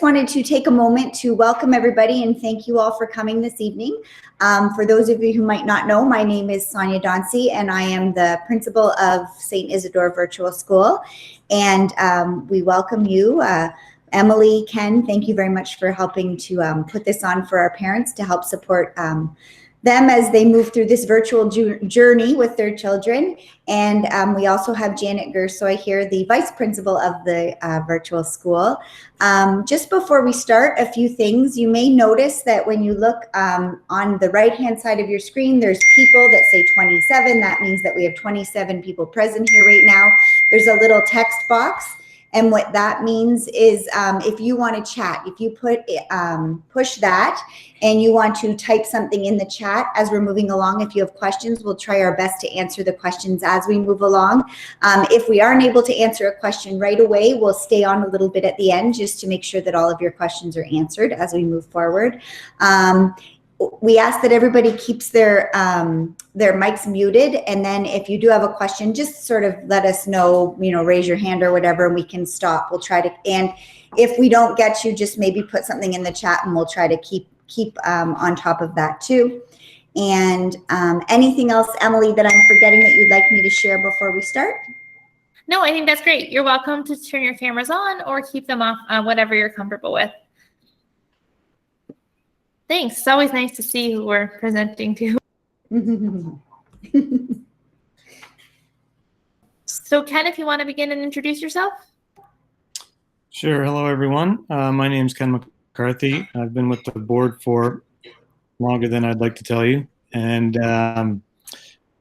wanted to take a moment to welcome everybody and thank you all for coming this evening. For those of you who might not know, my name is Sonia Dauncey and I am the principal of St. Isidore Virtual School. And we welcome you. Emily, Ken, thank you very much for helping to put this on for our parents to help support them as they move through this virtual journey with their children. And we also have Janet Gersoy here, the vice principal of the virtual school. Just before we start, a few things. You may notice that when you look on the right-hand side of your screen, there's people that say 27. That means that we have 27 people present here right now. There's a little text box. And what that means is if you want to chat, if you push that and you want to type something in the chat as we're moving along, if you have questions, we'll try our best to answer the questions as we move along. If we aren't able to answer a question right away, we'll stay on a little bit at the end just to make sure that all of your questions are answered as we move forward. We ask that everybody keeps their mics muted, and then if you do have a question, just sort of let us know, raise your hand or whatever, and we can stop. We'll try to, and if we don't get you, just maybe put something in the chat and we'll try to keep on top of that too. And anything else, Emily, that I'm forgetting that you'd like me to share before we start? No, I think that's great. You're welcome to turn your cameras on or keep them off, whatever you're comfortable with. Thanks. It's always nice to see who we're presenting to. So Ken, if you want to begin and introduce yourself. Sure. Hello, everyone. My name is Ken McCarthy. I've been with the board for longer than I'd like to tell you. And I'm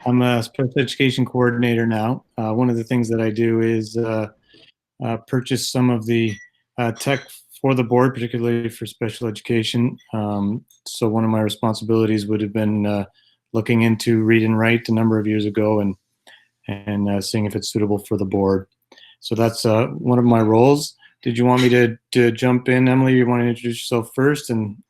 a special education coordinator now. One of the things that I do is purchase some of the tech for the board, particularly for special education. So one of my responsibilities would have been looking into read and write a number of years ago and seeing if it's suitable for the board. So that's one of my roles. Did you want me to jump in, Emily? You want to introduce yourself first and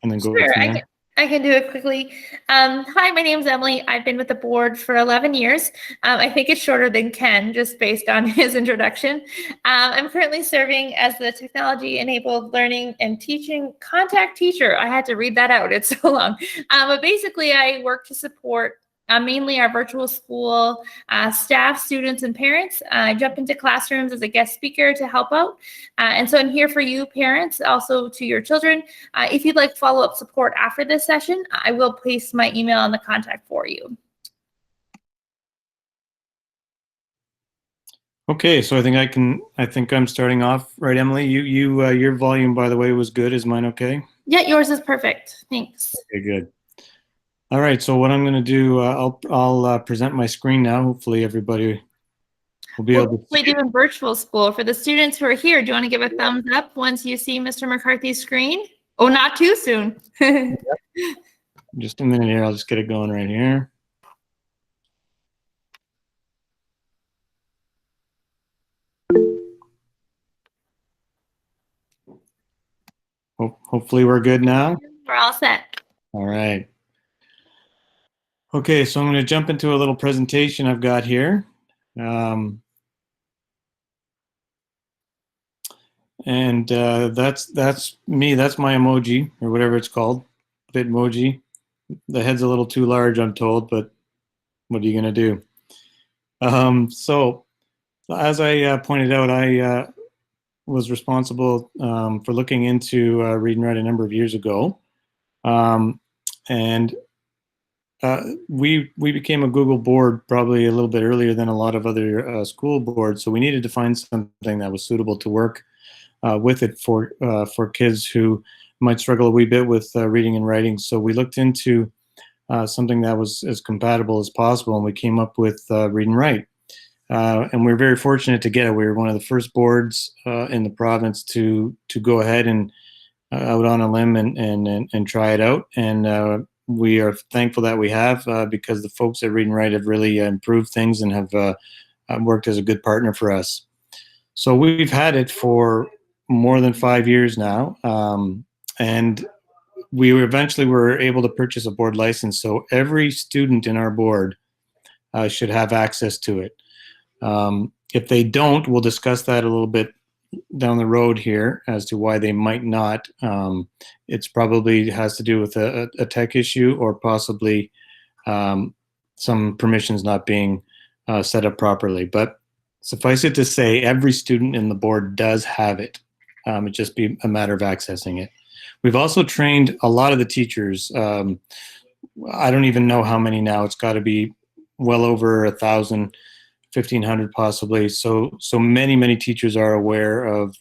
then go Sure, from there? I can do it quickly. Hi, my name's Emily. I've been with the board for 11 years. I think it's shorter than Ken, just based on his introduction. I'm currently serving as the technology-enabled learning and teaching contact teacher. I had to read that out. It's so long. But basically, I work to support mainly our virtual school staff, students, and parents. I jump into classrooms as a guest speaker to help out. And so I'm here for you parents, also to your children. If you'd like follow-up support after this session, I will place my email in the contact for you. Okay, so I think I'm starting off, right, Emily? Your volume, by the way, was good. Is mine okay? Yeah, yours is perfect. Thanks. Okay, good. All right, so what I'm going to do, I'll present my screen now. Hopefully everybody will be able to see. We do in virtual school. For the students who are here, do you want to give a thumbs up once you see Mr. McCarthy's screen? Oh, not too soon. Just a minute here. I'll just get it going right here. Hopefully we're good now. We're all set. All right. Okay, so I'm going to jump into a little presentation I've got here. And that's me. That's my emoji, or whatever it's called, Bitmoji. The head's a little too large, I'm told, but what are you going to do? So as I pointed out, I was responsible for looking into read and write a number of years ago. And we became a Google board probably a little bit earlier than a lot of other school boards. So we needed to find something that was suitable to work with it for kids who might struggle a wee bit with reading and writing. So we looked into something that was as compatible as possible, and we came up with read and write. And we were very fortunate to get it. We were one of the first boards in the province to go ahead and out on a limb and try it out. And we are thankful that we have because the folks at Read and Write have really improved things and have worked as a good partner for us. So we've had it for more than 5 years now. And we eventually were able to purchase a board license. So every student in our board should have access to it. If they don't, we'll discuss that a little bit down the road here as to why they might not. It's probably has to do with a tech issue, or possibly some permissions not being set up properly. But suffice it to say, every student in the board does have it. It'd just be a matter of accessing it. We've also trained a lot of the teachers. I don't even know how many now. It's got to be well over 1,000, 1,500 possibly. So many teachers are aware of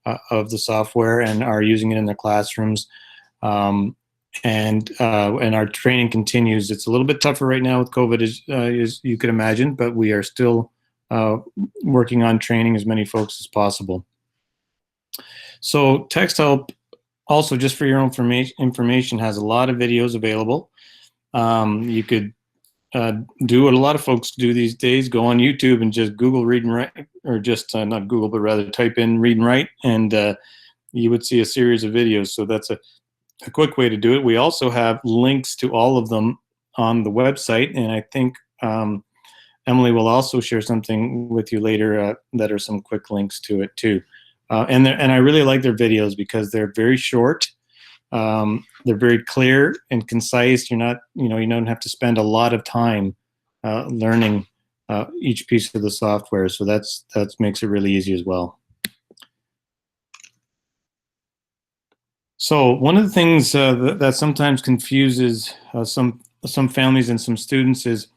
the software and are using it in their classrooms. And our training continues. It's a little bit tougher right now with COVID, as you could imagine, but we are still working on training as many folks as possible. So Text Help, also just for your own information, has a lot of videos available. You could do what a lot of folks do these days, go on YouTube and just Google read and write, or just not Google, but rather type in read and write, and you would see a series of videos. So that's a quick way to do it. We also have links to all of them on the website, and I think Emily will also share something with you later that are some quick links to it too. And I really like their videos because they're very short. They're very clear and concise. You don't have to spend a lot of time learning each piece of the software. So that makes it really easy as well. So one of the things that sometimes confuses some families and some students is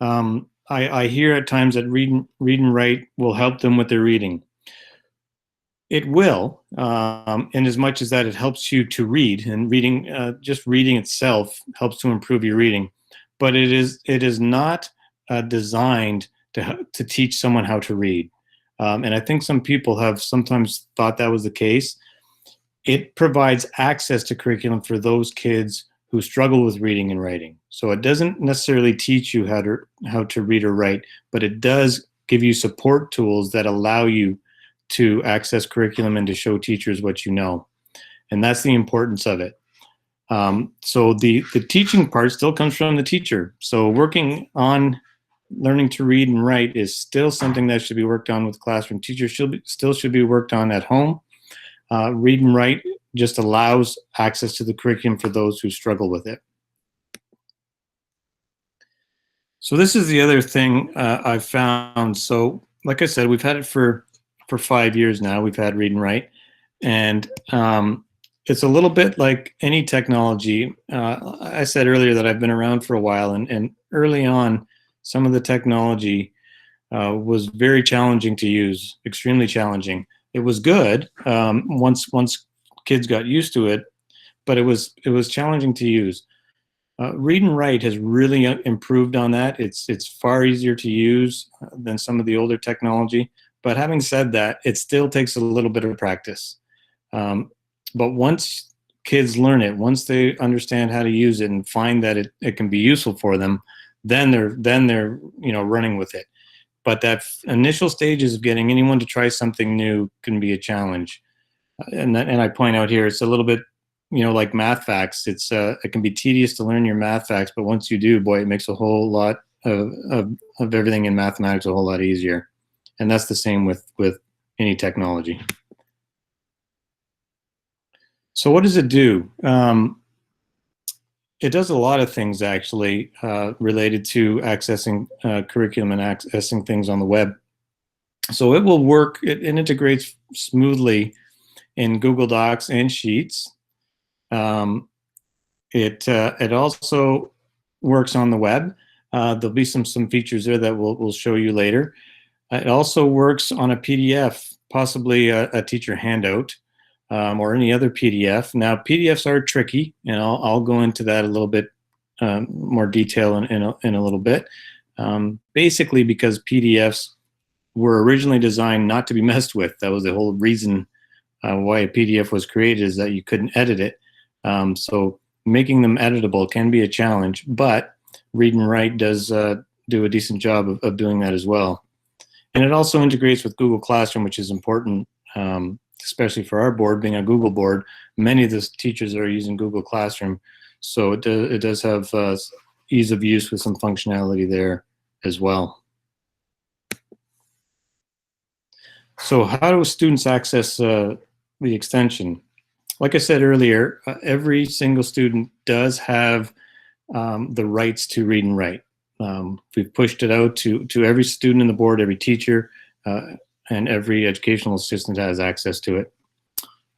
I hear at times that read and write will help them with their reading. It will, in as much as that it helps you to read, and reading, just reading itself helps to improve your reading. But it is not designed to teach someone how to read. And I think some people have sometimes thought that was the case. It provides access to curriculum for those kids who struggle with reading and writing. So it doesn't necessarily teach you how to read or write, but it does give you support tools that allow you to access curriculum and to show teachers what you know. And that's the importance of it. So the teaching part still comes from the teacher. So working on learning to read and write is still something that should be worked on with classroom teachers. Still should be worked on at home. Read and write just allows access to the curriculum for those who struggle with it. So this is the other thing I've found. So like I said, we've had it for 5 years now. We've had read and write, and it's a little bit like any technology. I said earlier that I've been around for a while, and early on, some of the technology was very challenging to use, extremely challenging. It was good once kids got used to it, but it was challenging to use. Read and write has really improved on that. It's far easier to use than some of the older technology. But having said that, it still takes a little bit of practice. But once kids learn it, once they understand how to use it and find that it can be useful for them, then they're running with it. But that initial stages of getting anyone to try something new can be a challenge. And I point out here, it's a little bit like math facts. It can be tedious to learn your math facts, but once you do, boy, it makes a whole lot of everything in mathematics a whole lot easier. And that's the same with any technology. So what does it do? It does a lot of things actually related to accessing curriculum and accessing things on the web. So it will work, it integrates smoothly in Google Docs and Sheets. It also works on the web. There'll be some features there that we'll show you later. It also works on a PDF, possibly a teacher handout, or any other PDF. Now, PDFs are tricky, and I'll go into that a little bit more detail in a little bit. Basically, because PDFs were originally designed not to be messed with. That was the whole reason why a PDF was created, is that you couldn't edit it. So making them editable can be a challenge, but Read and Write does do a decent job of doing that as well. And it also integrates with Google Classroom, which is important, especially for our board, being a Google board. Many of the teachers are using Google Classroom, so it does have ease of use with some functionality there as well. So how do students access the extension? Like I said earlier, every single student does have the rights to read and write. We've pushed it out to every student in the board, every teacher, and every educational assistant has access to it,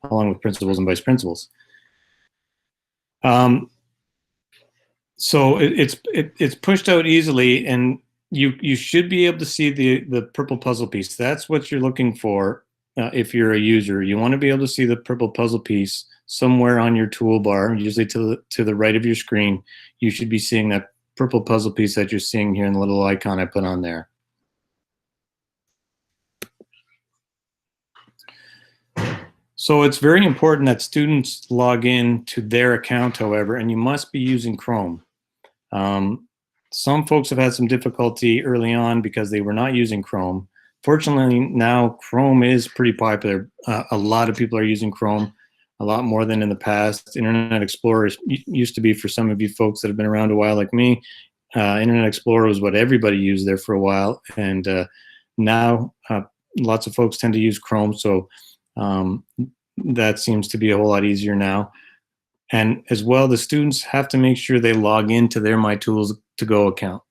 along with principals and vice principals. So it's pushed out easily, and you should be able to see the purple puzzle piece. That's what you're looking for if you're a user. You want to be able to see the purple puzzle piece somewhere on your toolbar, usually to the right of your screen. You should be seeing that purple puzzle piece that you're seeing here in the little icon I put on there. So it's very important that students log in to their account, however, and you must be using Chrome. Some folks have had some difficulty early on because they were not using Chrome. Fortunately, now Chrome is pretty popular. A lot of people are using Chrome, a lot more than in the past. Internet Explorer used to be, for some of you folks that have been around a while like me, Internet Explorer was what everybody used there for a while. And now lots of folks tend to use Chrome. So that seems to be a whole lot easier now. And as well, the students have to make sure they log into their My Tools to Go account.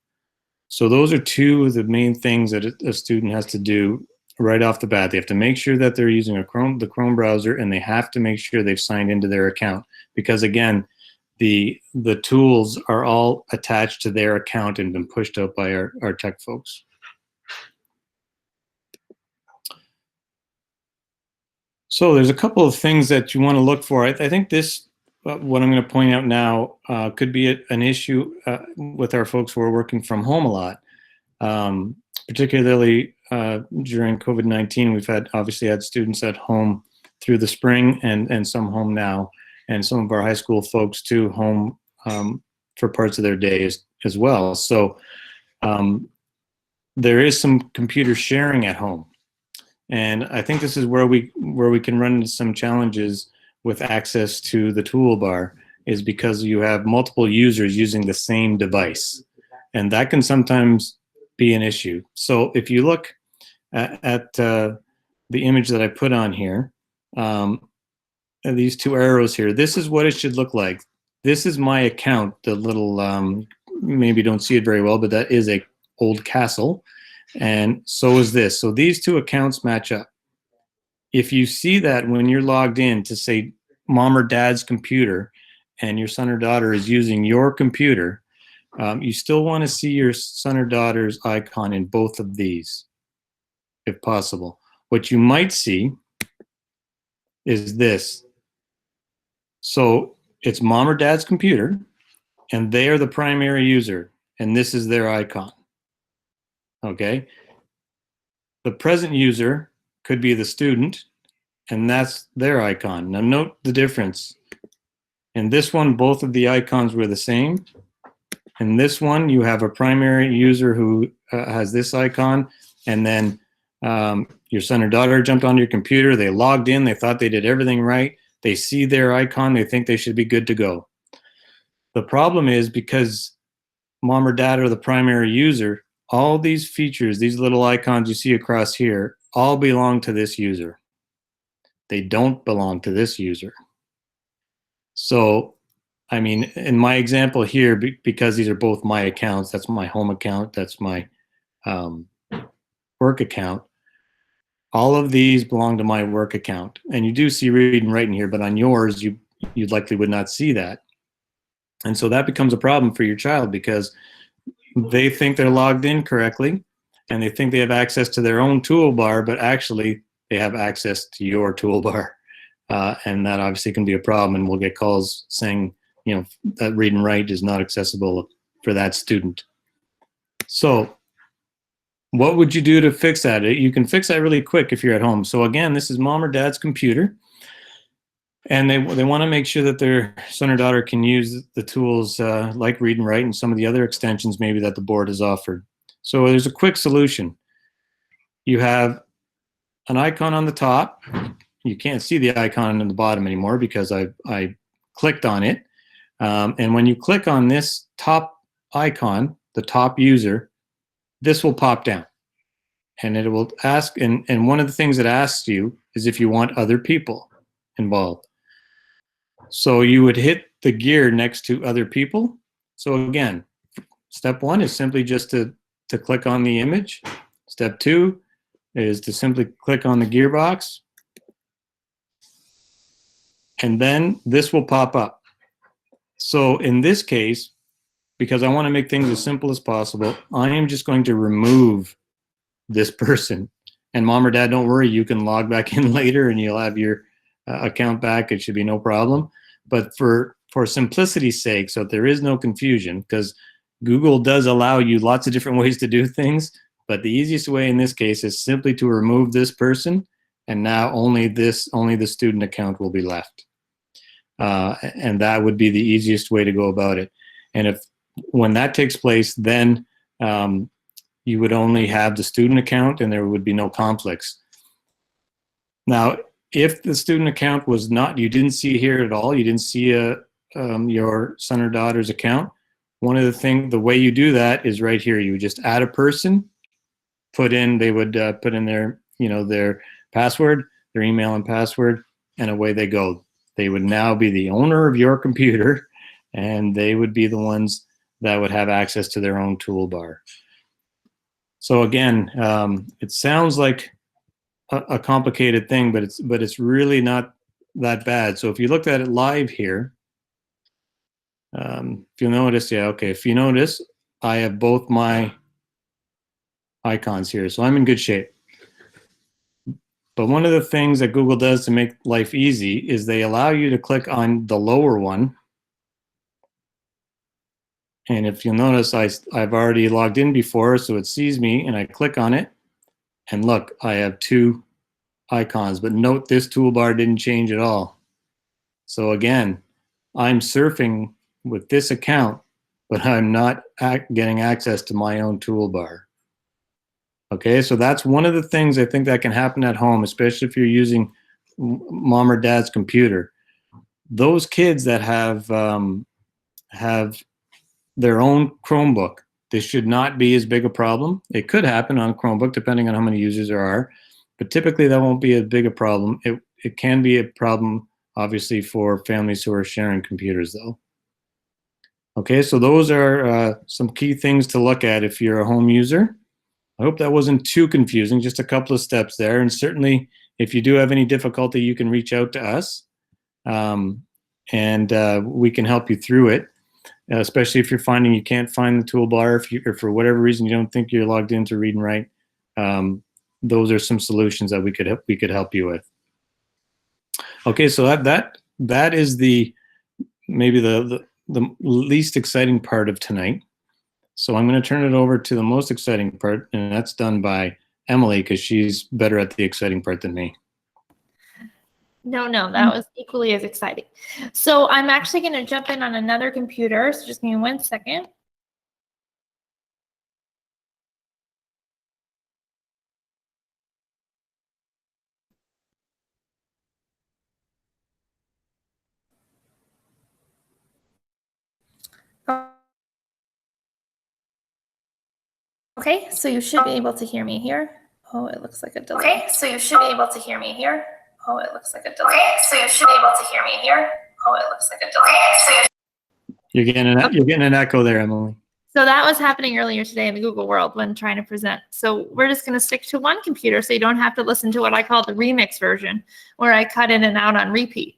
So those are two of the main things that a student has to do right off the bat. They have to make sure that they're using the Chrome browser, and they have to make sure they've signed into their account. Because again, the tools are all attached to their account and been pushed out by our tech folks. So there's a couple of things that you want to look for. I think this, what I'm going to point out now, could be an issue with our folks who are working from home a lot, particularly during COVID-19. We've obviously had students at home through the spring and some home now, and some of our high school folks too home for parts of their day as well. So there is some computer sharing at home. And I think this is where we can run into some challenges with access to the toolbar, is because you have multiple users using the same device. And that can sometimes be an issue. So if you look at the image that I put on here, these two arrows here, this is what it should look like. This is my account, the little, maybe don't see it very well, but that is a old castle. And so is this. So these two accounts match up. If you see that when you're logged in to, say, mom or dad's computer, and your son or daughter is using your computer, you still want to see your son or daughter's icon in both of these, if possible. What you might see is this. So it's mom or dad's computer, and they are the primary user, and this is their icon. Okay, the present user could be the student, and that's their icon. Now note the difference. In this one, both of the icons were the same. In this one, you have a primary user who has this icon, and then your son or daughter jumped onto your computer, they logged in, they thought they did everything right, they see their icon, they think they should be good to go. The problem is, because mom or dad are the primary user, all these features, these little icons you see across here, all belong to this user. They don't belong to this user. So, I mean, in my example here, because these are both my accounts, that's my home account, that's my work account, all of these belong to my work account. And you do see read and write in here, but on yours, you likely would not see that. And so that becomes a problem for your child, because they think they're logged in correctly, and they think they have access to their own toolbar, but actually they have access to your toolbar. And that obviously can be a problem, and we'll get calls saying, you know, that read and write is not accessible for that student. So what would you do to fix that? You can fix that really quick if you're at home. So again, this is mom or dad's computer, and they want to make sure that their son or daughter can use the tools like read and write and some of the other extensions maybe that the board has offered. So there's a quick solution. You have an icon on the top. You can't see the icon on the bottom anymore because I clicked on it. And when you click on this top icon, the top user, this will pop down. and it will ask, and one of the things it asks you is if you want other people involved. So you would hit the gear next to other people. So again, step one is simply just to click on the image. Step two is to simply click on the gearbox. And then this will pop up. So in this case, because I want to make things as simple as possible, I am just going to remove this person. And mom or dad, don't worry, you can log back in later and you'll have your account back. It should be no problem. But for simplicity's sake, so there is no confusion, because Google does allow you lots of different ways to do things, but the easiest way in this case is simply to remove this person, and now only the student account will be left. And that would be the easiest way to go about it. And when that takes place, then you would only have the student account and there would be no conflicts. Now, if the student account was not, you didn't see here at all, you didn't see your son or daughter's account, the way you do that is right here. You just add a person, they would put in their, their password, their email and password, and away they go. They would now be the owner of your computer, and they would be the ones that would have access to their own toolbar. So again, it sounds like a complicated thing, but it's really not that bad. So if you looked at it live here, if you'll notice, if you notice, I have both my icons here, so I'm in good shape. But one of the things that Google does to make life easy is they allow you to click on the lower one. And if you'll notice, I've already logged in before, so it sees me, and I click on it. And look, I have two icons, but note this toolbar didn't change at all. So again, I'm surfing with this account, but I'm not getting access to my own toolbar. Okay, so that's one of the things I think that can happen at home, especially if you're using mom or dad's computer. Those kids that have their own Chromebook, this should not be as big a problem. It could happen on a Chromebook depending on how many users there are, but typically that won't be as big a problem. It can be a problem, obviously, for families who are sharing computers, though. Okay, so those are some key things to look at if you're a home user. I hope that wasn't too confusing, just a couple of steps there. And certainly, if you do have any difficulty, you can reach out to us, and we can help you through it, especially if you're finding you can't find the toolbar, if for whatever reason you don't think you're logged in to read and write. Those are some solutions that we could help you with. Okay, so that is maybe the least exciting part of tonight. So I'm going to turn it over to the most exciting part, and that's done by Emily, because she's better at the exciting part than me. No, that was equally as exciting. So I'm actually going to jump in on another computer. So just give me 1 second. Okay, so you should be able to hear me here. Oh, it looks like a delay. Okay, so you should be able to hear me here. Oh, it looks like a delay. Okay, so you should be able to hear me here. Oh, it looks like a delay. Okay, so you're getting an echo there, Emily. So that was happening earlier today in the Google world when trying to present. So we're just going to stick to one computer so you don't have to listen to what I call the remix version, where I cut in and out on repeat.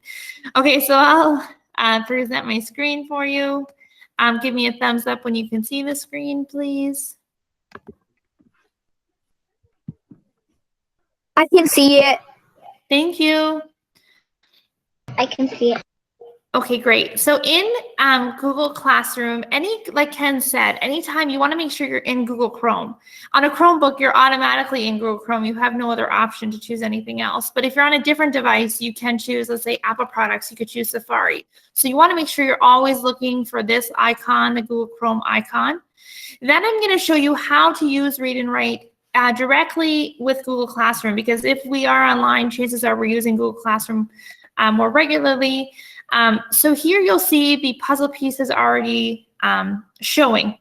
Okay, so I'll present my screen for you. Give me a thumbs up when you can see the screen, please. I can see it. Thank you. I can see it. Okay, great. So in Google Classroom, like Ken said, anytime you want to make sure you're in Google Chrome. On a Chromebook, you're automatically in Google Chrome. You have no other option to choose anything else. But if you're on a different device, you can choose, let's say, Apple products. You could choose Safari. So you want to make sure you're always looking for this icon, the Google Chrome icon. Then I'm going to show you how to use Read and Write directly with Google Classroom, because if we are online, chances are we're using Google Classroom more regularly. So here you'll see the puzzle pieces already showing.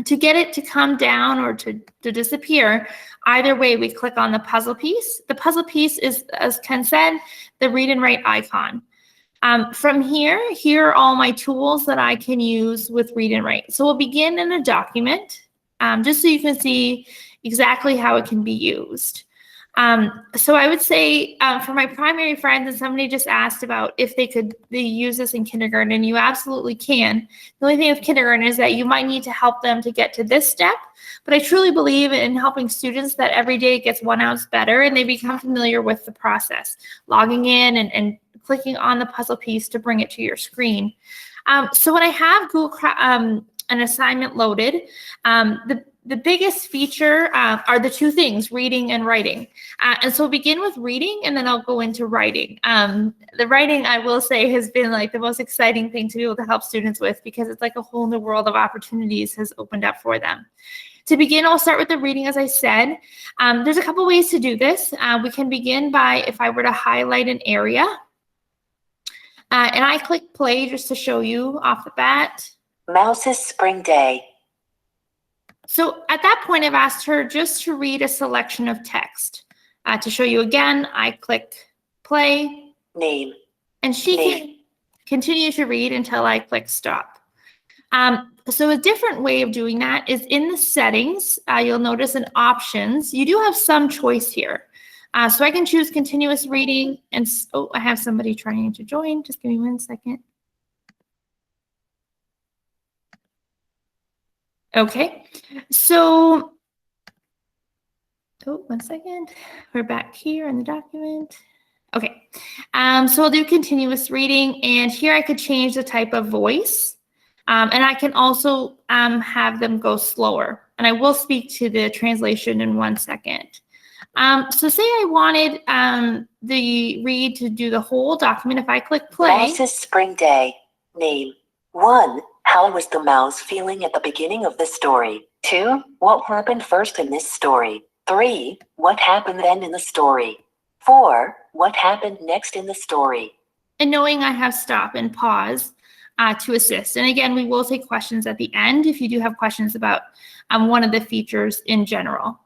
To get it to come down or to disappear, Either way, we click on the puzzle piece. The puzzle piece is, as Ken said, the read and write icon. From here are all my tools that I can use with read and write. So we'll begin in a document, just so you can see exactly how it can be used. So I would say for my primary friends, and somebody just asked about if they use this in kindergarten, and you absolutely can. The only thing with kindergarten is that you might need to help them to get to this step, but I truly believe in helping students that every day it gets 1 ounce better and they become familiar with the process, logging in and clicking on the puzzle piece to bring it to your screen. So when I have an assignment loaded, the biggest feature are the two things, reading and writing. And so we'll begin with reading, and then I'll go into writing. The writing, I will say, has been like the most exciting thing to be able to help students with, because it's like a whole new world of opportunities has opened up for them. To begin, I'll start with the reading, as I said. There's a couple ways to do this. We can begin by, if I were to highlight an area, and I click play just to show you off the bat. Mouse's Spring Day. So at that point, I've asked her just to read a selection of text. To show you again, I click play. Name. And she can continue to read until I click stop. So a different way of doing that is in the settings. You'll notice in options, you do have some choice here. So I can choose continuous reading. And oh, I have somebody trying to join. Just give me 1 second. Okay, so, oh, 1 second. We're back here in the document. Okay, so we'll do continuous reading, and here I could change the type of voice, and I can also have them go slower, and I will speak to the translation in 1 second. So say I wanted the read to do the whole document. If I click play. Mouse's Spring Day. Name. 1. How was the mouse feeling at the beginning of the story? 2. What happened first in this story? 3. What happened then in the story? 4. What happened next in the story? And knowing I have stop and pause to assist. And again, we will take questions at the end if you do have questions about one of the features in general.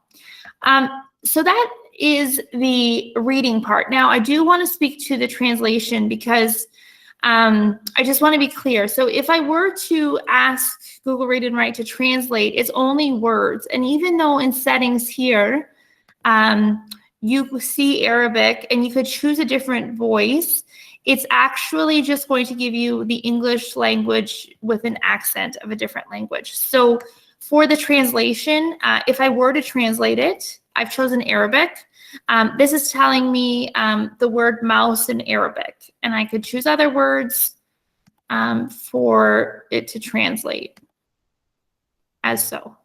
So that is the reading part. Now, I do want to speak to the translation, because I just want to be clear. So if I were to ask Google Read and Write to translate, it's only words. And even though in settings here, you see Arabic and you could choose a different voice, it's actually just going to give you the English language with an accent of a different language. So for the translation, if I were to translate it, I've chosen Arabic. This is telling me the word mouse in Arabic, and I could choose other words for it to translate as so.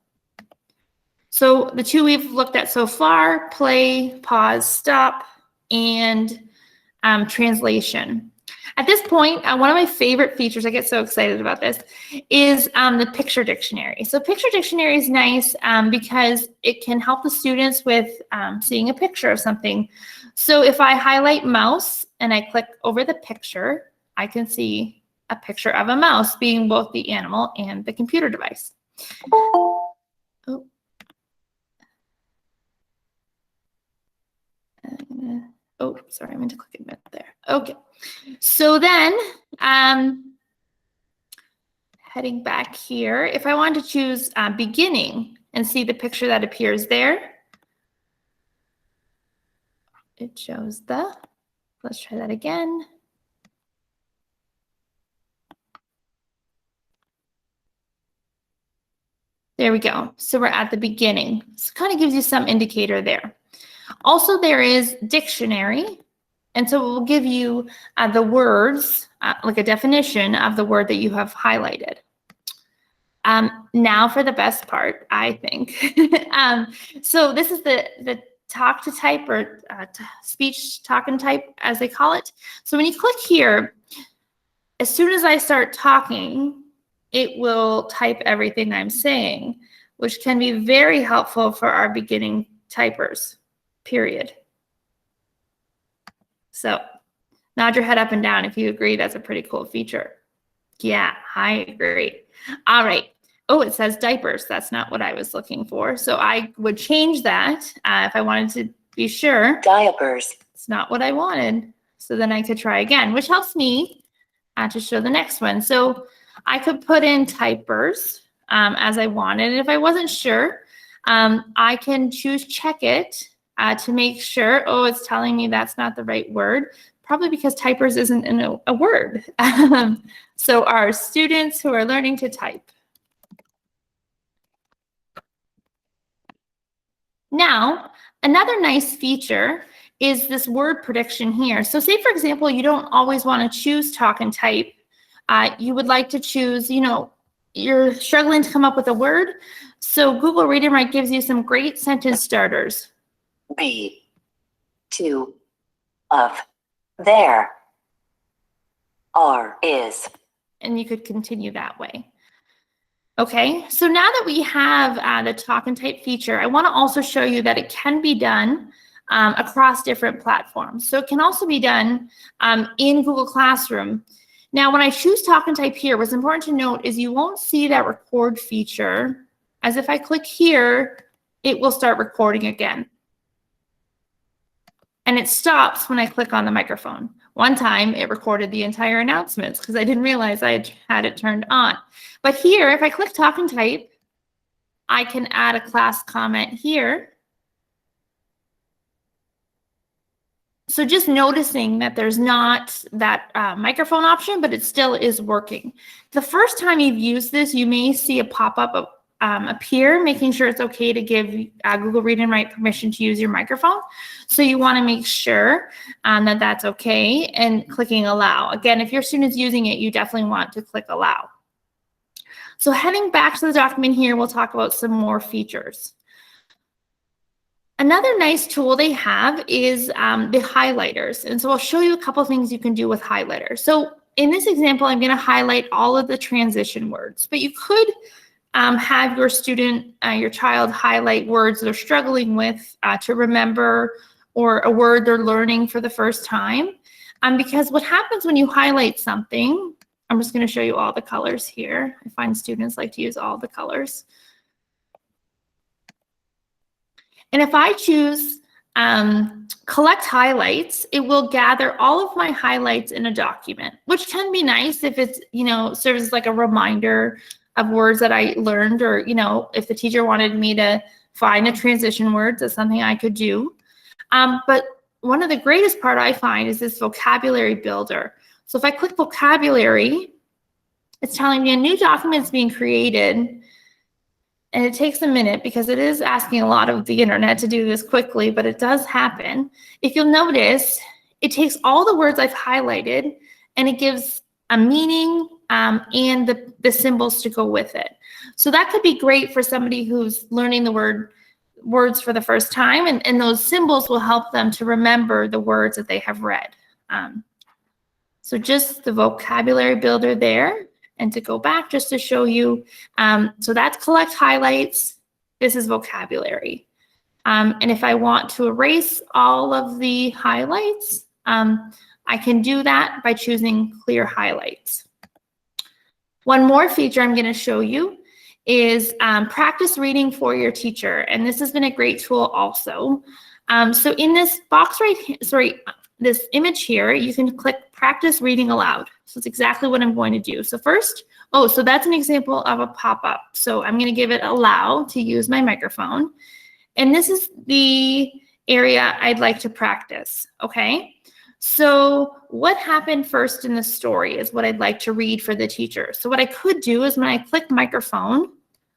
So the two we've looked at so far, play, pause, stop, and translation. At this point, one of my favorite features, I get so excited about this, is the picture dictionary. So picture dictionary is nice because it can help the students with seeing a picture of something. So if I highlight mouse and I click over the picture, I can see a picture of a mouse being both the animal and the computer device. Oh. Oh, sorry, I meant to click a bit there. Okay, so then heading back here, if I want to choose beginning and see the picture that appears there, it shows let's try that again. There we go. So we're at the beginning. So it kind of gives you some indicator there. Also, there is dictionary. And so it will give you the words, like a definition of the word that you have highlighted. Now for the best part, I think. So this is the talk to type, or speech talk and type, as they call it. So when you click here, as soon as I start talking, it will type everything I'm saying, which can be very helpful for our beginning typers, period. So nod your head up and down if you agree that's a pretty cool feature. Yeah, I agree. All right. oh, it says diapers. That's not what I was looking for. So I would change that if I wanted to be sure. Diapers. It's not what I wanted. So then I could try again, which helps me to show the next one. So I could put in diapers as I wanted. And if I wasn't sure, I can choose check it to make sure, oh, it's telling me that's not the right word, probably because typers isn't a word. So our students who are learning to type. Now, another nice feature is this word prediction here. So say, for example, you don't always want to choose talk and type. You would like to choose, you're struggling to come up with a word. So Google Read and Write gives you some great sentence starters. Be. To. Of. There. Are. Is. And you could continue that way. Okay, so now that we have the talk and type feature, I want to also show you that it can be done across different platforms. So it can also be done in Google Classroom. Now, when I choose talk and type here, what's important to note is you won't see that record feature, as if I click here, it will start recording again. And it stops when I click on the microphone. One time it recorded the entire announcements because I didn't realize I had it turned on. But here, if I click talk and type, I can add a class comment here. So just noticing that there's not that microphone option, but it still is working. The first time you've used this, you may see a pop-up appear, making sure it's okay to give Google Read and Write permission to use your microphone. So you want to make sure that that's okay and clicking allow. Again, if your student's using it, you definitely want to click allow. So heading back to the document here, we'll talk about some more features. Another nice tool they have is the highlighters. And so I'll show you a couple of things you can do with highlighters. So in this example, I'm going to highlight all of the transition words, but you could have your student, your child highlight words they're struggling with to remember, or a word they're learning for the first time. Because what happens when you highlight something, I'm just going to show you all the colors here. I find students like to use all the colors. And if I choose collect highlights, it will gather all of my highlights in a document, which can be nice if it's, serves as like a reminder of words that I learned, or, if the teacher wanted me to find a transition word, that's something I could do. But one of the greatest part I find is this vocabulary builder. So if I click vocabulary, it's telling me a new document is being created. And it takes a minute because it is asking a lot of the internet to do this quickly, but it does happen. If you'll notice, it takes all the words I've highlighted and it gives a meaning and the symbols to go with it. So that could be great for somebody who's learning the words for the first time, and those symbols will help them to remember the words that they have read. So just the vocabulary builder there. And to go back just to show you, so that's collect highlights. This is vocabulary. And if I want to erase all of the highlights, I can do that by choosing clear highlights. One more feature I'm going to show you is practice reading for your teacher. And this has been a great tool also. So in this box this image here, you can click practice reading aloud. So it's exactly what I'm going to do. So first, so that's an example of a pop-up. So I'm going to give it allow to use my microphone. And this is the area I'd like to practice, okay? So what happened first in the story is what I'd like to read for the teacher. So what I could do is when I click microphone,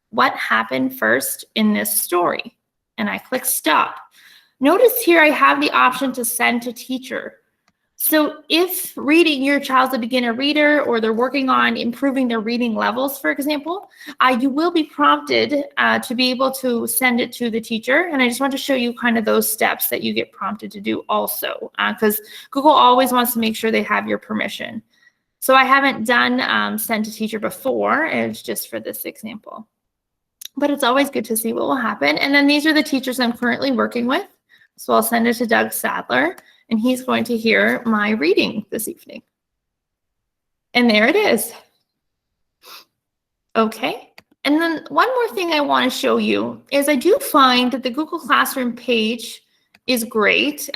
what happened first in this story? And I click stop. Notice here I have the option to send to teacher. So if your child's a beginner reader, or they're working on improving their reading levels, for example, you will be prompted to be able to send it to the teacher. And I just want to show you kind of those steps that you get prompted to do also, because Google always wants to make sure they have your permission. So I haven't done send to teacher before, it's just for this example. But it's always good to see what will happen. And then these are the teachers I'm currently working with. So I'll send it to Doug Sadler, and he's going to hear my reading this evening. And there it is. Okay, And then one more thing I want to show you is I do find that the Google Classroom page is great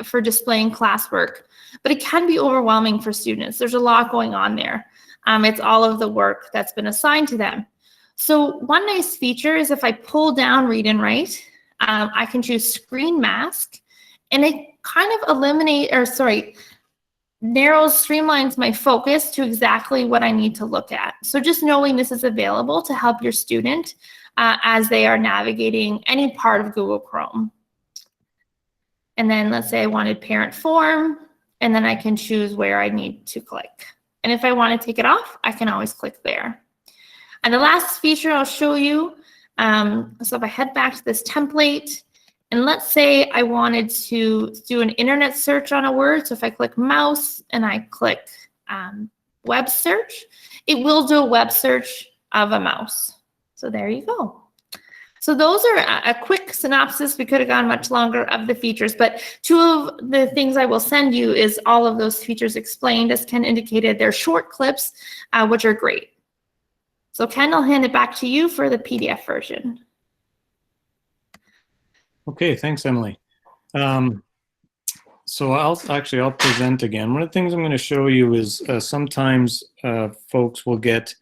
for displaying classwork, but it can be overwhelming for students. There's a lot going on there. It's all of the work that's been assigned to them. So one nice feature is if I pull down Read and Write, I can choose Screen Mask, and it kind of narrows, streamlines my focus to exactly what I need to look at. So just knowing this is available to help your student as they are navigating any part of Google Chrome. And then let's say I wanted parent form, and then I can choose where I need to click. And if I want to take it off, I can always click there. And the last feature I'll show you, so if I head back to this template, and let's say I wanted to do an internet search on a word. So if I click mouse and I click web search, it will do a web search of a mouse. So there you go. So those are a quick synopsis. We could have gone much longer of the features, but two of the things I will send you is all of those features explained. As Ken indicated, they're short clips, which are great. So Ken, I'll hand it back to you for the PDF version. Okay, thanks, Emily. So I'll present again. One of the things I'm going to show you is sometimes folks will get,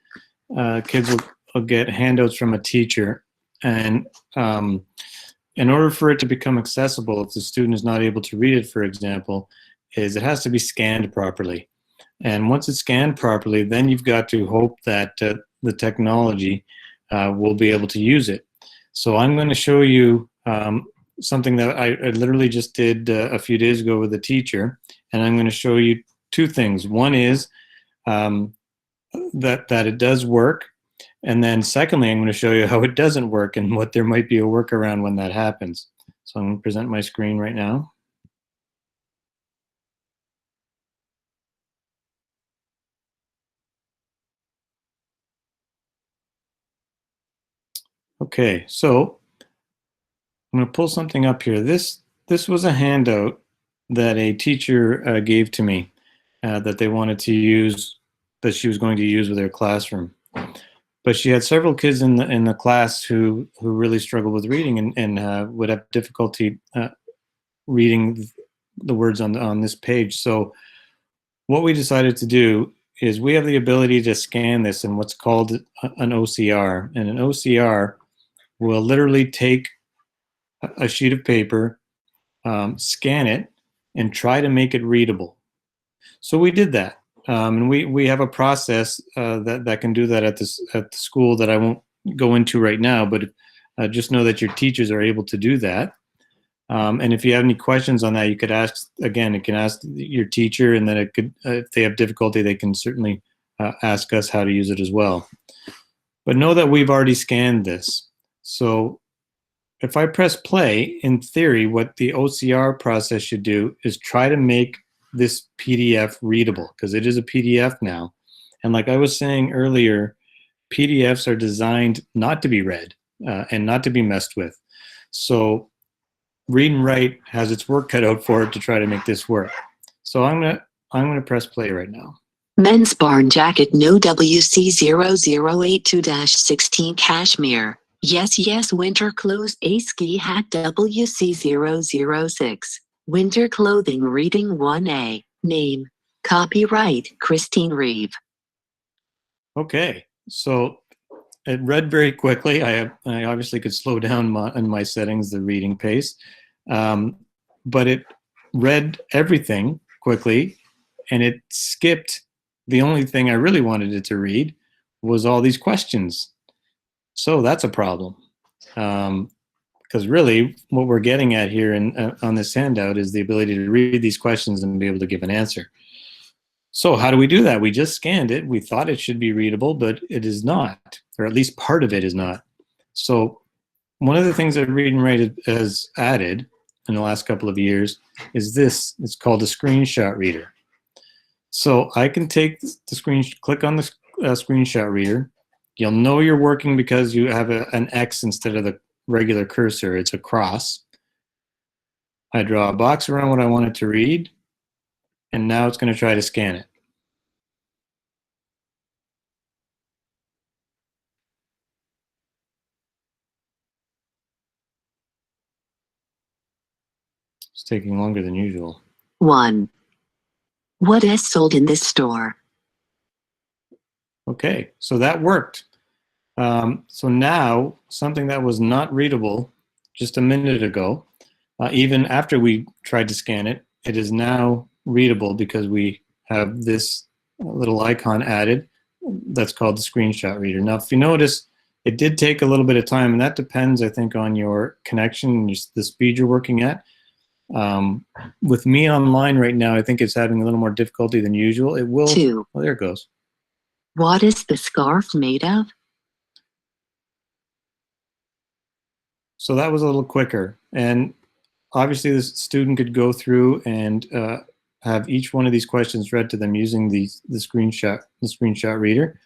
kids will get handouts from a teacher, and in order for it to become accessible, if the student is not able to read it, for example, is it has to be scanned properly. And once it's scanned properly, then you've got to hope that the technology will be able to use it. So I'm going to show you something that I literally just did a few days ago with a teacher, and I'm going to show you two things. One is that it does work, and then secondly, I'm going to show you how it doesn't work and what there might be a workaround when that happens. So I'm going to present my screen right now. Okay, so I'm going to pull something up here. This was a handout that a teacher gave to me that they wanted to use, that she was going to use with her classroom. But she had several kids in the class who really struggled with reading and would have difficulty reading the words on this page. So what we decided to do is we have the ability to scan this in what's called an OCR, and an OCR will literally take a sheet of paper, scan it, and try to make it readable. So we did that. And we have a process that can do that at the school that I won't go into right now, but just know that your teachers are able to do that. And if you have any questions on that, you could ask, again, you can ask your teacher, and then it could, if they have difficulty, they can certainly ask us how to use it as well. But know that we've already scanned this. So if I press play, in theory, what the OCR process should do is try to make this PDF readable, because it is a PDF now. And like I was saying earlier, PDFs are designed not to be read and not to be messed with. So Read and Write has its work cut out for it to try to make this work. So I'm gonna press play right now. Men's barn jacket, no WC0082-16 cashmere. Yes, winter clothes, a ski hat, WC006. Winter clothing, reading 1A. Name, copyright, Christine Reeve. Okay, so it read very quickly. I obviously could slow down in my settings the reading pace, but it read everything quickly, and it skipped the only thing I really wanted it to read was all these questions. So that's a problem, because really what we're getting at here on this handout is the ability to read these questions and be able to give an answer. So how do we do that? We just scanned it. We thought it should be readable, but it is not, or at least part of it is not. So one of the things that Read and Write has added in the last couple of years is this. It's called a screenshot reader. So I can take the screen, click on the screenshot reader. You'll know you're working because you have an X instead of the regular cursor. It's a cross. I draw a box around what I want it to read, and now it's going to try to scan it. It's taking longer than usual. 1. What is sold in this store? Okay, so that worked. So now, something that was not readable just a minute ago, even after we tried to scan it, it is now readable because we have this little icon added that's called the screenshot reader. Now, if you notice, it did take a little bit of time, and that depends, I think, on your connection and the speed you're working at. With me online right now, I think it's having a little more difficulty than usual. It will. 2. Oh, there it goes. What is the scarf made of? So that was a little quicker. And obviously, the student could go through and have each one of these questions read to them using the screenshot reader.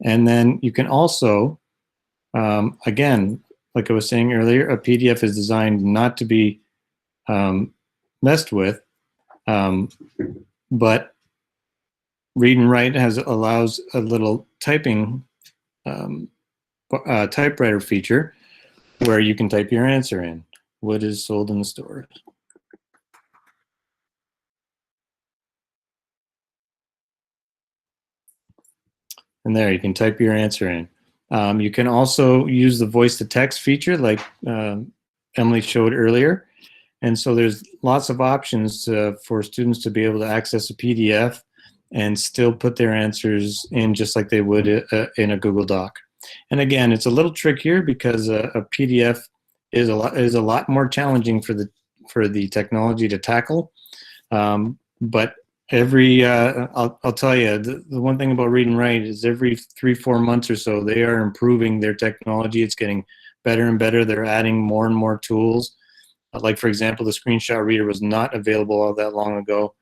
And then you can also, again, like I was saying earlier, a PDF is designed not to be messed with, but Read and Write allows a little typing typewriter feature where you can type your answer in. What is sold in the store? And there, you can type your answer in. You can also use the voice to text feature like Emily showed earlier. And so there's lots of options for students to be able to access a PDF and still put their answers in just like they would in a Google Doc. And again, it's a little trickier because a PDF is a lot more challenging for the technology to tackle. But I'll tell you, the one thing about Read and Write is every 3-4 months or so, they are improving their technology. It's getting better and better. They're adding more and more tools. Like, for example, the screenshot reader was not available all that long ago.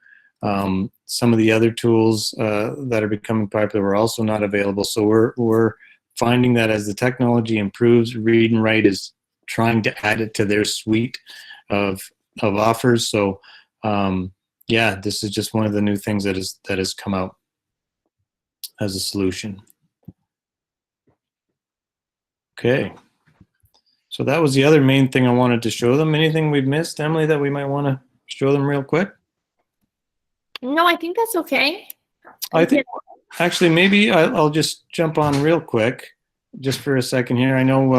Some of the other tools that are becoming popular were also not available. So we're finding that as the technology improves, Read and Write is trying to add it to their suite of offers. So yeah, this is just one of the new things that has come out as a solution. Okay. So that was the other main thing I wanted to show them. Anything we've missed, Emily, that we might want to show them real quick? No, I think that's okay. I think actually maybe I'll just jump on real quick just for a second here. I know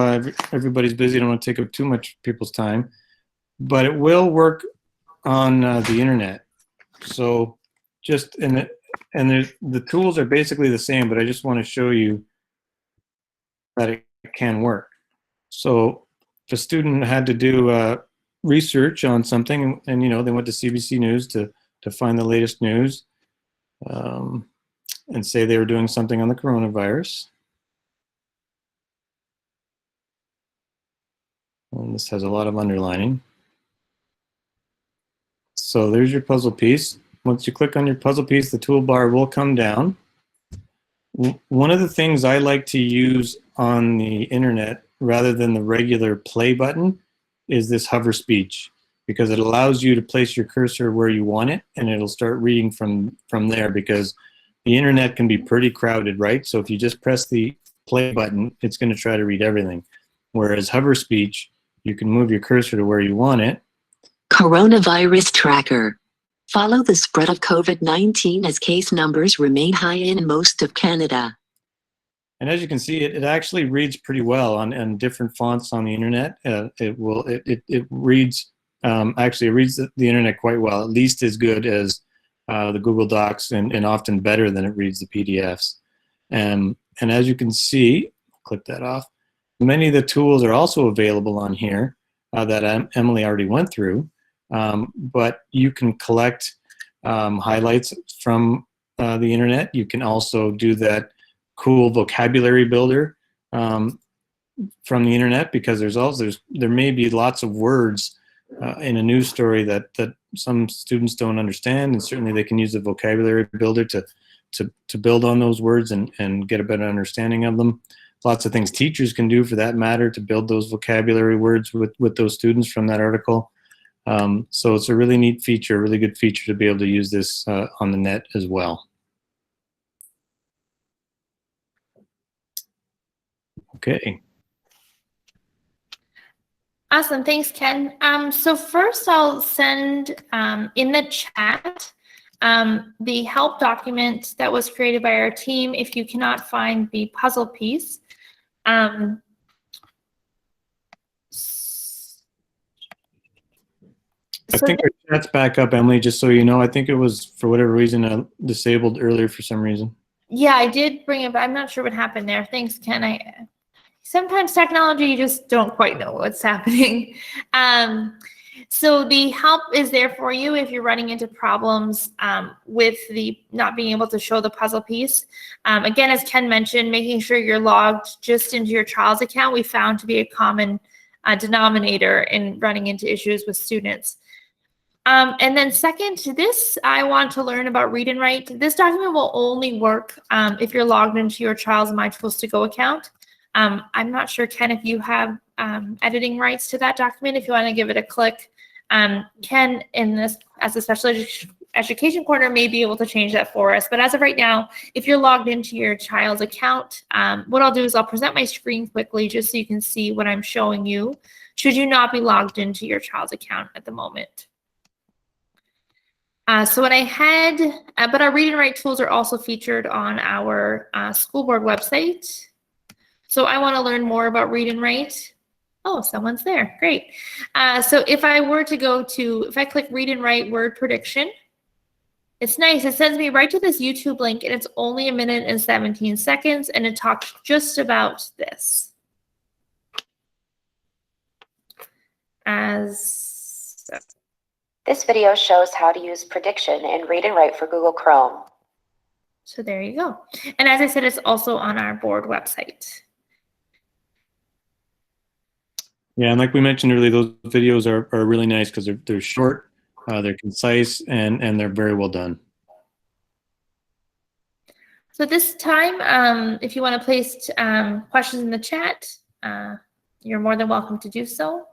everybody's busy. I don't want to take up too much people's time, but it will work on the internet. So just the tools are basically the same, but I just want to show you that it can work. So if a student had to do research on something, and they went to CBC News to find the latest news, and say they were doing something on the coronavirus. And this has a lot of underlining. So there's your puzzle piece. Once you click on your puzzle piece, the toolbar will come down. One of the things I like to use on the internet rather than the regular play button is this hover speech, because it allows you to place your cursor where you want it, and it'll start reading from there, because the internet can be pretty crowded, right? So if you just press the play button, it's going to try to read everything. Whereas hover speech, you can move your cursor to where you want it. Coronavirus tracker. Follow the spread of COVID-19 as case numbers remain high in most of Canada. And as you can see, it actually reads pretty well on different fonts on the internet. It reads, actually it reads the internet quite well, at least as good as the Google Docs, and often better than it reads the PDFs. And as you can see, click that off, many of the tools are also available on here that Emily already went through, but you can collect highlights from the internet. You can also do that cool vocabulary builder from the internet, because there may be lots of words in a news story that some students don't understand, and certainly they can use the vocabulary builder to build on those words and get a better understanding of them. Lots of things teachers can do, for that matter, to build those vocabulary words with those students from that article. So it's a really neat feature, a really good feature to be able to use this on the net as well. Okay. Awesome. Thanks, Ken. So first I'll send in the chat the help document that was created by our team if you cannot find the puzzle piece. I think our chat's back up, Emily, just so you know. I think it was, for whatever reason, disabled earlier for some reason. Yeah, I did bring it, but I'm not sure what happened there. Thanks, Ken. Sometimes technology, you just don't quite know what's happening. So the help is there for you if you're running into problems with the not being able to show the puzzle piece. Again, as Ken mentioned, making sure you're logged just into your child's account, we found to be a common denominator in running into issues with students. And then second to this, I want to learn about read and write. This document will only work if you're logged into your child's My Tools to Go account. I'm not sure, Ken, if you have editing rights to that document. If you want to give it a click, Ken, in this as a special education corner, may be able to change that for us. But as of right now, if you're logged into your child's account, what I'll do is I'll present my screen quickly just so you can see what I'm showing you, should you not be logged into your child's account at the moment. So what I had, but our read and write tools are also featured on our school board website. So I want to learn more about read and write. Oh, someone's there. Great. So if I were to go to, if I click read and write word prediction, it's nice. It sends me right to this YouTube link, and it's only 1 minute and 17 seconds, and it talks just about this. This video shows how to use prediction in Read and Write for Google Chrome. So there you go. And as I said, it's also on our board website. Yeah, and like we mentioned earlier, those videos are really nice because they're short, they're concise, and they're very well done. So this time, if you want to place questions in the chat, you're more than welcome to do so.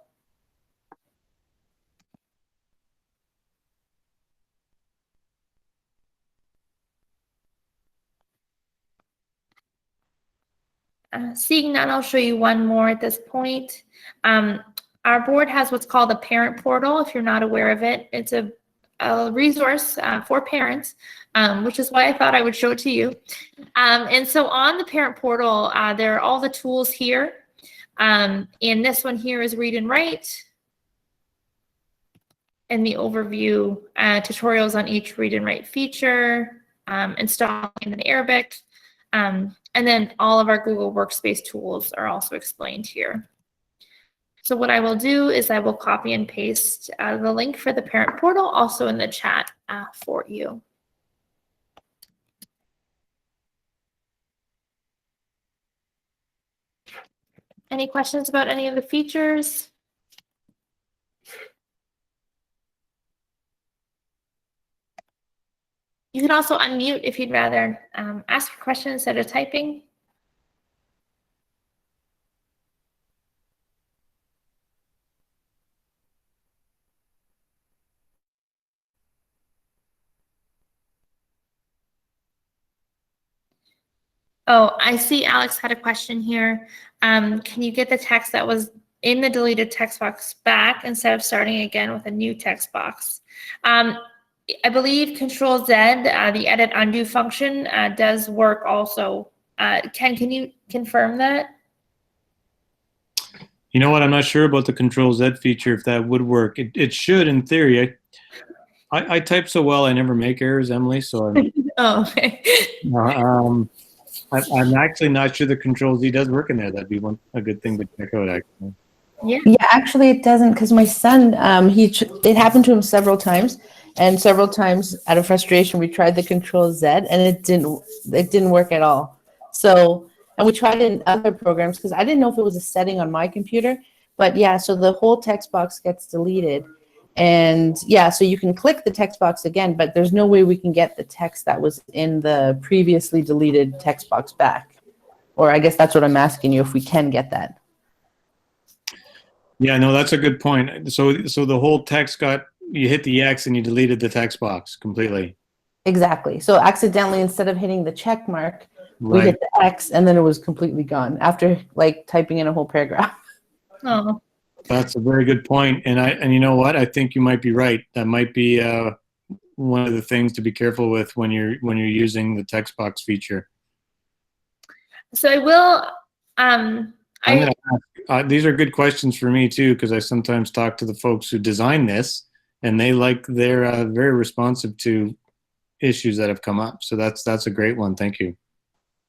Seeing none, I'll show you one more at this point. Our board has what's called a parent portal. If you're not aware of it, it's a resource for parents, which is why I thought I would show it to you. And so on the parent portal, there are all the tools here. And this one here is read and write. And the overview tutorials on each read and write feature, installing in Arabic. And then all of our Google Workspace tools are also explained here. So what I will do is I will copy and paste the link for the parent portal also in the chat for you. Any questions about any of the features? You can also unmute if you'd rather ask a question instead of typing. Oh, I see Alex had a question here. Can you get the text that was in the deleted text box back instead of starting again with a new text box? I believe Control Z, the edit undo function, does work also. Ken, can you confirm that? You know what? I'm not sure about the Control Z feature, if that would work. It should, in theory. I type so well, I never make errors, Emily. So Oh, okay. I'm actually not sure the Control Z does work in there. That'd be a good thing to check out, actually. Yeah. Yeah, actually it doesn't, because my son, it happened to him several times, and several times out of frustration we tried the Control Z and it didn't work at all. So, and we tried it in other programs because I didn't know if it was a setting on my computer, but yeah, so the whole text box gets deleted. And yeah, so you can click the text box again, but there's no way we can get the text that was in the previously deleted text box back. Or I guess that's what I'm asking you, if we can get that. Yeah, no, that's a good point. So the whole text you hit the X and you deleted the text box completely. Exactly. So accidentally, instead of hitting the check mark, we Right. hit the X and then it was completely gone after like typing in a whole paragraph. Oh, That's a very good point. And you know what? I think you might be right. That might be one of the things to be careful with when you're using the text box feature. So I will, I'm gonna ask, these are good questions for me too, because I sometimes talk to the folks who design this, and they're very responsive to issues that have come up. So that's a great one. Thank you.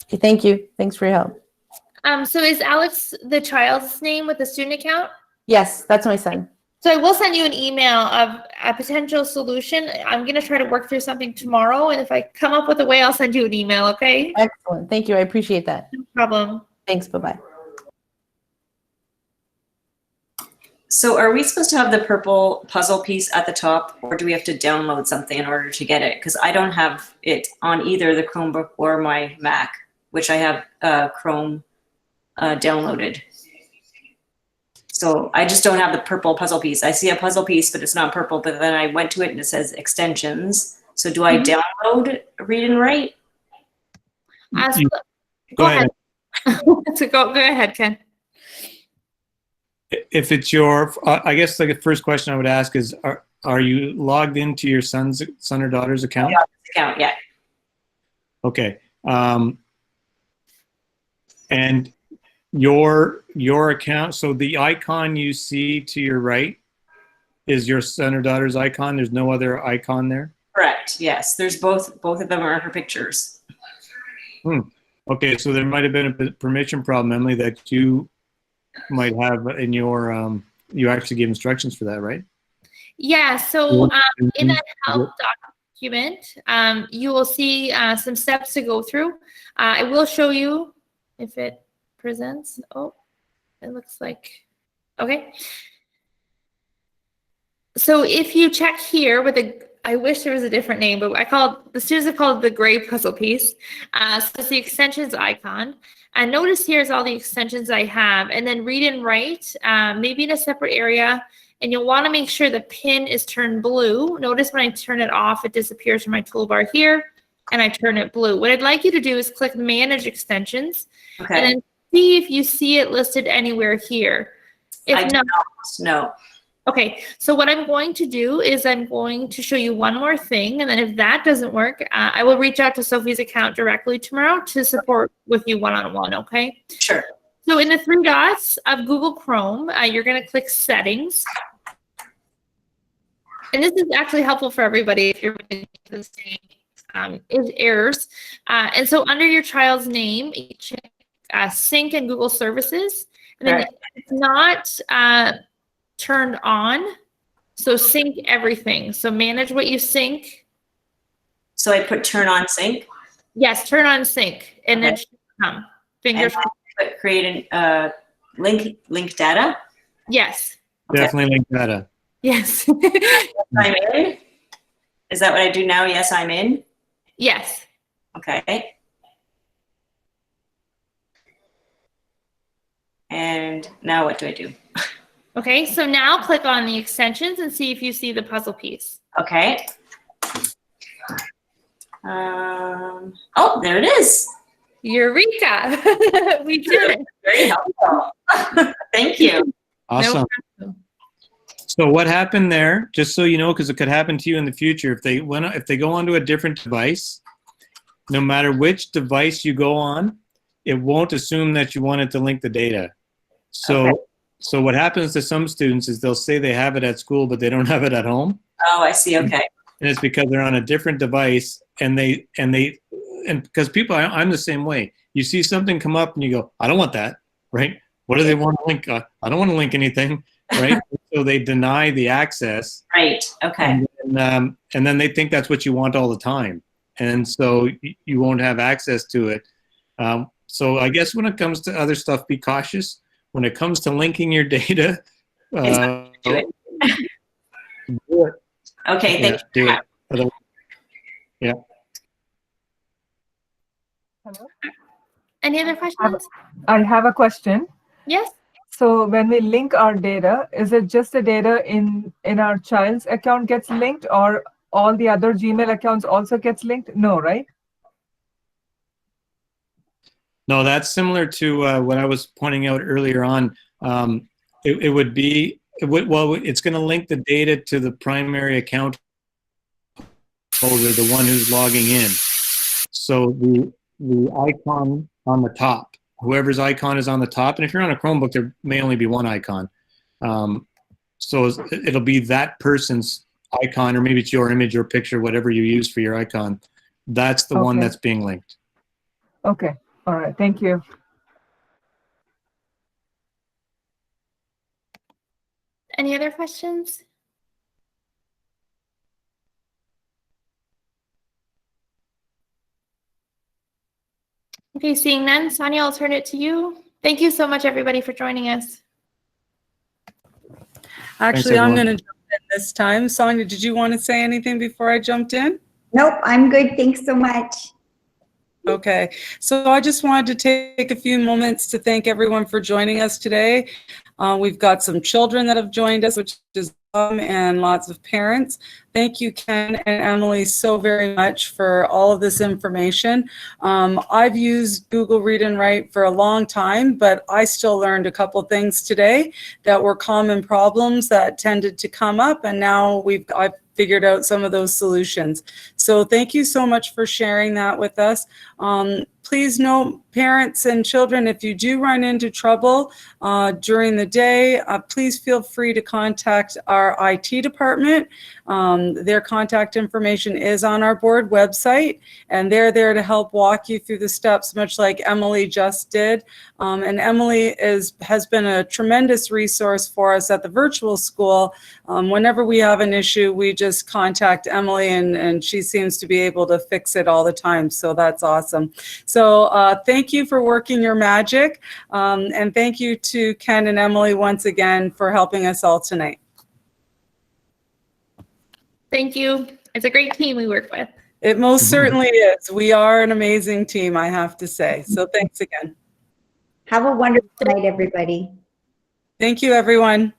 Okay, thank you. Thanks for your help. so is Alex the child's name with the student account? Yes, that's my son. So I will send you an email of a potential solution. I'm going to try to work through something tomorrow. And if I come up with a way, I'll send you an email, okay? Excellent. Thank you. I appreciate that. No problem. Thanks. Bye-bye. So are we supposed to have the purple puzzle piece at the top, or do we have to download something in order to get it? Because I don't have it on either the Chromebook or my Mac, which I have Chrome downloaded. So I just don't have the purple puzzle piece. I see a puzzle piece, but it's not purple. But then I went to it and it says extensions. So do I download Read and Write? Go ahead. Go ahead, Ken. If it's your, I guess like the first question I would ask is, are you logged into your son or daughter's account? Account, yeah. Okay. And your account, so the icon you see to your right is your son or daughter's icon. There's no other icon there? Correct, yes. There's both of them are her pictures. Okay, so there might have been a permission problem, Emily, that you might have in your, you actually gave instructions for that, right? Yeah, so in that help document, you will see some steps to go through. I will show you if it presents. Oh, it looks like, okay. So if you check here with I wish there was a different name, but the students have called it the gray puzzle piece. So it's the extensions icon. And notice here's all the extensions I have, and then Read and Write, maybe in a separate area. And you'll want to make sure the pin is turned blue. Notice when I turn it off, it disappears from my toolbar here, and I turn it blue. What I'd like you to do is click Manage Extensions, Okay. and then see if you see it listed anywhere here. If I do not, no. okay, so what I'm going to do is I'm going to show you one more thing, and then if that doesn't work, I will reach out to Sophie's account directly tomorrow to support with you one-on-one, okay? Sure. So in the three dots of Google Chrome, you're going to click Settings. And this is actually helpful for everybody if you're the same errors. And so under your child's name, check Sync and Google Services. And then Right. it's not turned on, so sync everything. So manage what you sync. So I put turn on sync. Yes, turn on sync, and then Okay. it should come. Fingers And crossed. put create a link data. Yes. Okay. Definitely link data. Yes. I'm in. Is that what I do now? Yes, I'm in. Yes. Okay. And now what do I do? Okay, so now click on the extensions and see if you see the puzzle piece. Okay. Oh, there it is. Eureka! We did it. Very helpful. Thank you. Awesome. problem. So what happened there, just so you know, because it could happen to you in the future, if they go onto a different device, no matter which device you go on, it won't assume that you wanted to link the data. So, Okay. so what happens to some students is they'll say they have it at school, but they don't have it at home. Oh, I see. Okay. And it's because they're on a different device, and because people, I'm the same way. You see something come up and you go, I don't want that, right? What do they want to link? I don't want to link anything, right? So they deny the access. Right. Okay. And then they think that's what you want all the time. And so you won't have access to it. So I guess when it comes to other stuff, be cautious. When it comes to linking your data, Do it. do it. Okay. Thank Yeah, you. do it. Otherwise- Yeah. Any other questions? I have a question. Yes? So when we link our data, is it just the data in our child's account gets linked, or all the other Gmail accounts also gets linked? No, right? No, that's similar to what I was pointing out earlier on. It would be, well, it's going to link the data to the primary account holder, the one who's logging in. So the icon on the top, whoever's icon is on the top, and if you're on a Chromebook, there may only be one icon. So it'll be that person's icon, or maybe it's your image or picture, whatever you use for your icon. That's the one that's being linked. Okay. All right. Thank you. Any other questions? Okay, seeing none, Sonia, I'll turn it to you. Thank you so much, everybody, for joining us. Actually, I'm going to jump in this time. Sonia, did you want to say anything before I jumped in? Nope, I'm good. Thanks so much. Okay, so I just wanted to take a few moments to thank everyone for joining us today. We've got some children that have joined us, which is awesome, and lots of parents. Thank you, Ken and Emily, so very much for all of this information. I've used Google Read and Write for a long time, but I still learned a couple things today that were common problems that tended to come up, and now I've figured out some of those solutions. So thank you so much for sharing that with us. Please note, parents and children, if you do run into trouble during the day, please feel free to contact our IT department. Their contact information is on our board website, and they're there to help walk you through the steps, much like Emily just did. And Emily has been a tremendous resource for us at the virtual school. Whenever we have an issue, we just contact Emily, and she seems to be able to fix it all the time. So that's awesome. So thank you for working your magic. And thank you to Ken and Emily once again for helping us all tonight. Thank you. It's a great team we work with. It most certainly is. We are an amazing team, I have to say. So thanks again. Have a wonderful night, everybody. Thank you, everyone.